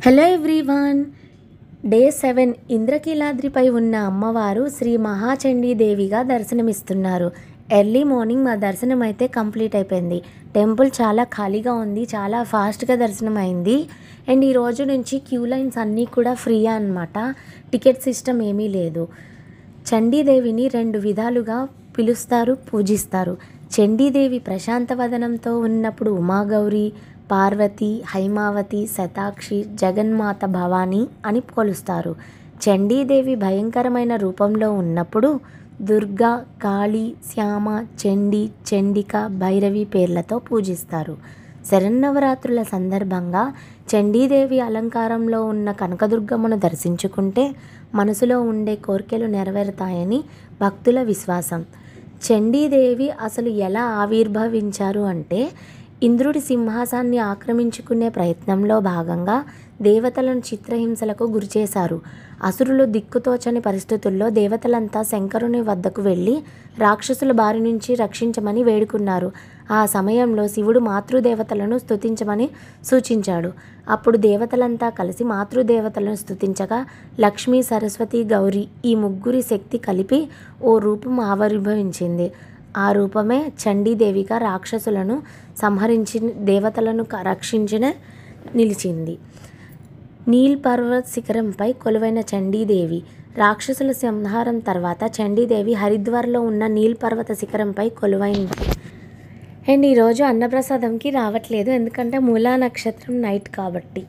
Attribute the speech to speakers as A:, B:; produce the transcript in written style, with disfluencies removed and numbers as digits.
A: Hello everyone. Day 7 ఇంద్రకీలాద్రిపై ఉన్న అమ్మవారు శ్రీ మహాచండీదేవిగా దర్శనమిస్తున్నారు. ఎర్లీ మార్నింగ్ మా దర్శనం అయితే కంప్లీట్ అయిపోయింది. టెంపుల్ చాలా ఖాళీగా ఉంది, చాలా ఫాస్ట్గా దర్శనం అయింది. అండ్ ఈ రోజు నుంచి క్యూ లైన్స్ అన్నీ కూడా ఫ్రీ అన్నమాట. టికెట్ సిస్టమ్ ఏమీ లేదు. చండీదేవిని 2 విధాలుగా పిలుస్తారు, పూజిస్తారు. చండీదేవి ప్రశాంతవదనంతో ఉన్నప్పుడు ఉమాగౌరి, పార్వతి, హైమావతి, శతాక్షి, జగన్మాత భవాని అని కొలుస్తారు. చండీదేవి భయంకరమైన రూపంలో ఉన్నప్పుడు దుర్గా, కాళీ, శ్యామ, చండీ, చండిక, భైరవి పేర్లతో పూజిస్తారు. శరన్నవరాత్రుల సందర్భంగా చండీదేవి అలంకారంలో ఉన్న కనకదుర్గమ్మను దర్శించుకుంటే మనసులో ఉండే కోరికలు నెరవేరుతాయని భక్తుల విశ్వాసం. చండీదేవి అసలు ఎలా ఆవిర్భవించారు అంటే, ఇంద్రుడి సింహాసాన్ని ఆక్రమించుకునే ప్రయత్నంలో భాగంగా దేవతలను చిత్రహింసలకు గురిచేశారు. అసురులు దిక్కుతోచని పరిస్థితుల్లో దేవతలంతా శంకరుని వద్దకు వెళ్ళి రాక్షసుల బారి నుంచి రక్షించమని వేడుకున్నారు. ఆ సమయంలో శివుడు మాతృదేవతలను స్తుతించమని సూచించాడు. అప్పుడు దేవతలంతా కలిసి మాతృదేవతలను స్తుతించగా లక్ష్మీ, సరస్వతి, గౌరి ఈ ముగ్గురి శక్తి కలిపి ఓ రూపం ఆవిర్భవించింది. ఆ రూపమే చండీదేవిగా రాక్షసులను సంహరించి దేవతలను రక్షించిన నిలిచింది. నీల్ పర్వత శిఖరంపై కొలువైన చండీదేవి. రాక్షసుల సంహారం తర్వాత చండీదేవి హరిద్వార్లో ఉన్న నీల్ పర్వత శిఖరంపై కొలువైంది. అండ్ ఈరోజు అన్నప్రసాదంకి రావట్లేదు, ఎందుకంటే మూలా నక్షత్రం నైట్ కాబట్టి.